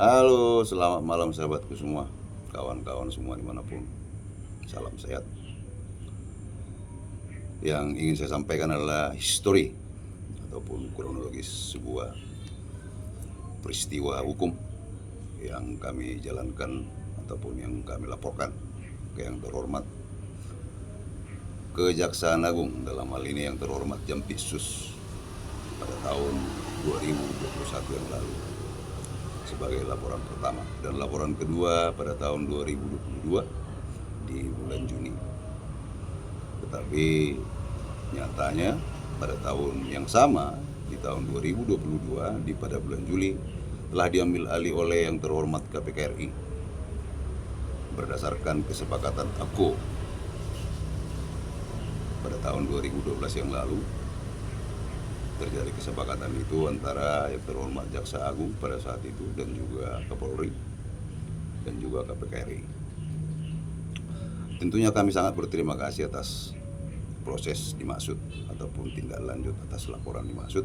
Halo, selamat malam sahabatku semua, kawan-kawan semua dimanapun. Salam sehat. Yang ingin saya sampaikan adalah history ataupun kronologis sebuah peristiwa hukum yang kami jalankan ataupun yang kami laporkan ke yang terhormat Kejaksaan Agung, dalam hal ini yang terhormat Jampitsus, pada tahun 2021 yang lalu sebagai laporan pertama, dan laporan kedua pada tahun 2022 di bulan Juni. Tetapi nyatanya pada tahun yang sama, di tahun 2022 pada bulan Juli, telah diambil alih oleh yang terhormat KPK RI berdasarkan kesepakatan AKO pada tahun 2012 yang lalu. Terjadi kesepakatan itu antara yang terhormat Jaksa Agung pada saat itu dan juga Kapolri dan juga KPK RI. Tentunya kami sangat berterima kasih atas proses dimaksud ataupun tindak lanjut atas laporan dimaksud.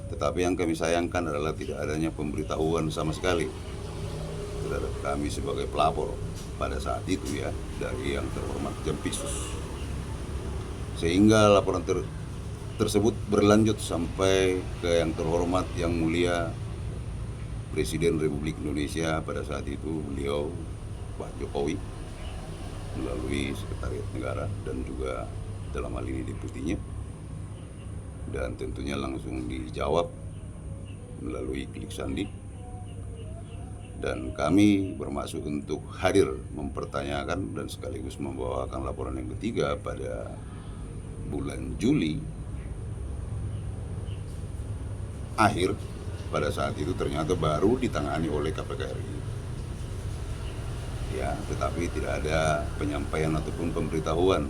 Tetapi yang kami sayangkan adalah tidak adanya pemberitahuan sama sekali terhadap kami sebagai pelapor pada saat itu ya, dari yang terhormat Jampitsus, sehingga laporan tersebut berlanjut sampai ke yang terhormat yang mulia Presiden Republik Indonesia pada saat itu, beliau Pak Jokowi, melalui Sekretariat Negara dan juga dalam hal ini deputinya, dan tentunya langsung dijawab melalui klik sandi. Dan kami bermaksud untuk hadir mempertanyakan dan sekaligus membawakan laporan yang ketiga pada bulan Juli akhir. Pada saat itu ternyata baru ditangani oleh KPK RI ya, tetapi tidak ada penyampaian ataupun pemberitahuan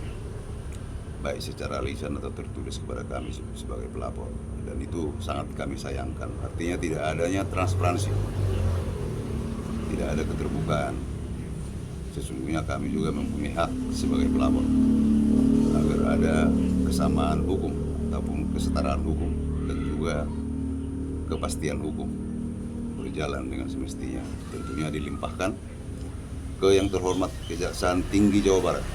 baik secara lisan atau tertulis kepada kami sebagai pelapor, dan itu sangat kami sayangkan. Artinya tidak adanya transparansi, tidak ada keterbukaan. Sesungguhnya kami juga mempunyai hak sebagai pelapor agar ada kesamaan hukum ataupun kesetaraan hukum dan juga kepastian hukum berjalan dengan semestinya. Tentunya dilimpahkan ke yang terhormat Kejaksaan Tinggi Jawa Barat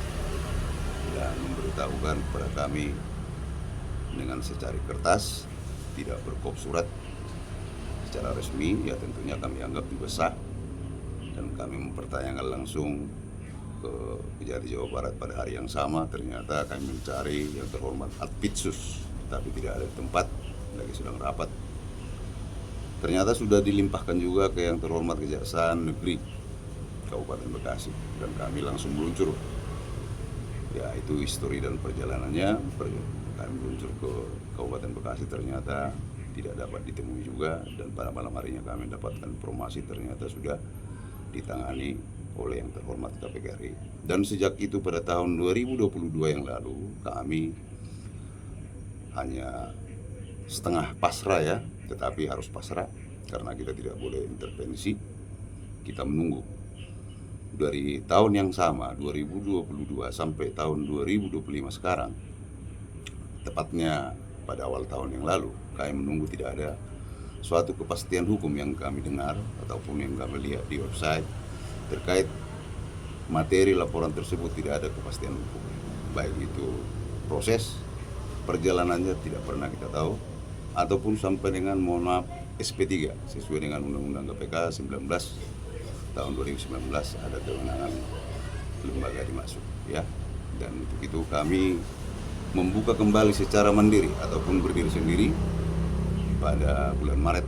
dan memberitahukan kepada kami dengan secari kertas, tidak berkop surat secara resmi ya. Tentunya kami anggap juga sah, dan kami mempertanyakan langsung ke Kejati Jawa Barat pada hari yang sama. Ternyata kami mencari yang terhormat Adpitsus, tapi tidak ada tempat, lagi sedang rapat. Ternyata sudah dilimpahkan juga ke yang terhormat Kejaksaan Negeri Kabupaten Bekasi, dan kami langsung meluncur. Ya, itu histori dan perjalanannya. Kami meluncur ke Kabupaten Bekasi, ternyata tidak dapat ditemui juga, dan pada malam harinya kami mendapatkan informasi ternyata sudah ditangani oleh yang terhormat KPK RI. Dan sejak itu pada tahun 2022 yang lalu kami hanya setengah pasrah ya, tetapi harus pasrah karena kita tidak boleh intervensi. Kita menunggu dari tahun yang sama 2022 sampai tahun 2025 sekarang, tepatnya pada awal tahun yang lalu, kami menunggu. Tidak ada suatu kepastian hukum yang kami dengar ataupun yang kami lihat di website terkait materi laporan tersebut. Tidak ada kepastian hukum, baik itu proses perjalanannya tidak pernah kita tahu, ataupun sampai dengan, mohon maaf, SP3 sesuai dengan Undang-Undang KPK 19 tahun 2019 ada kewenangan lembaga dimaksud ya. Dan untuk itu kami membuka kembali secara mandiri ataupun berdiri sendiri pada bulan Maret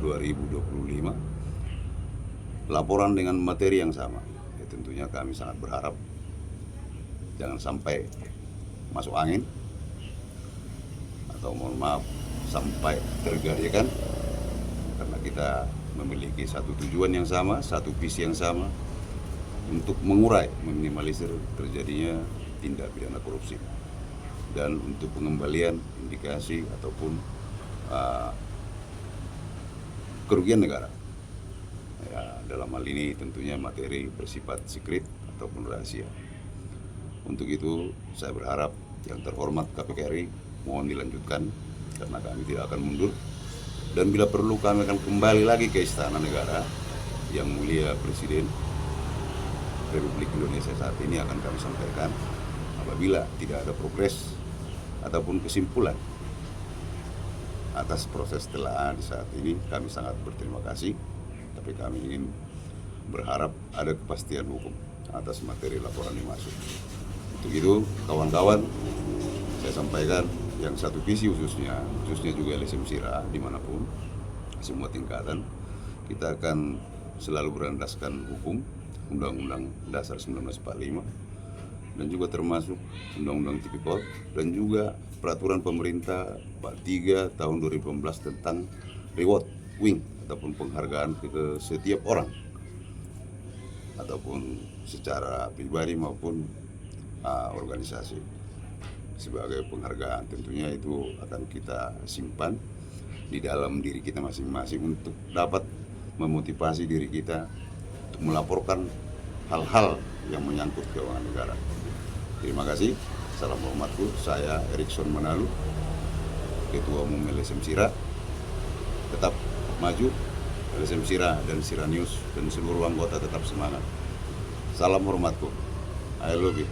2025 laporan dengan materi yang sama ya. Tentunya kami sangat berharap jangan sampai masuk angin atau mohon maaf sampai tergarikan, karena kita memiliki satu tujuan yang sama, satu visi yang sama untuk mengurai, meminimalisir terjadinya tindak pidana korupsi dan untuk pengembalian indikasi ataupun kerugian negara ya. Dalam hal ini tentunya materi bersifat secret ataupun rahasia. Untuk itu saya berharap yang terhormat KPK RI mohon dilanjutkan, karena kami tidak akan mundur Dan bila perlu kami akan kembali lagi ke Istana Negara. Yang Mulia Presiden Republik Indonesia saat ini akan kami sampaikan apabila tidak ada progres ataupun kesimpulan atas proses telaah di saat ini. Kami sangat berterima kasih, tapi kami ingin berharap ada kepastian hukum atas materi laporan yang masuk. Untuk itu kawan-kawan, saya sampaikan yang satu visi khususnya juga LSM Sira dimanapun, semua tingkatan, kita akan selalu berlandaskan hukum, Undang-Undang Dasar 1945, dan juga termasuk Undang-Undang Tipikor, dan juga Peraturan Pemerintah 43 tahun 2015 tentang reward wing ataupun penghargaan ke setiap orang, ataupun secara pribadi maupun organisasi. Sebagai penghargaan tentunya itu akan kita simpan di dalam diri kita masing-masing untuk dapat memotivasi diri kita untuk melaporkan hal-hal yang menyangkut keuangan negara. Terima kasih. Salam hormatku. Saya Erikson Manalu, Ketua Umum LSM Sira. Tetap maju, LSM Sira dan Sira News dan seluruh anggota tetap semangat. Salam hormatku. I love you.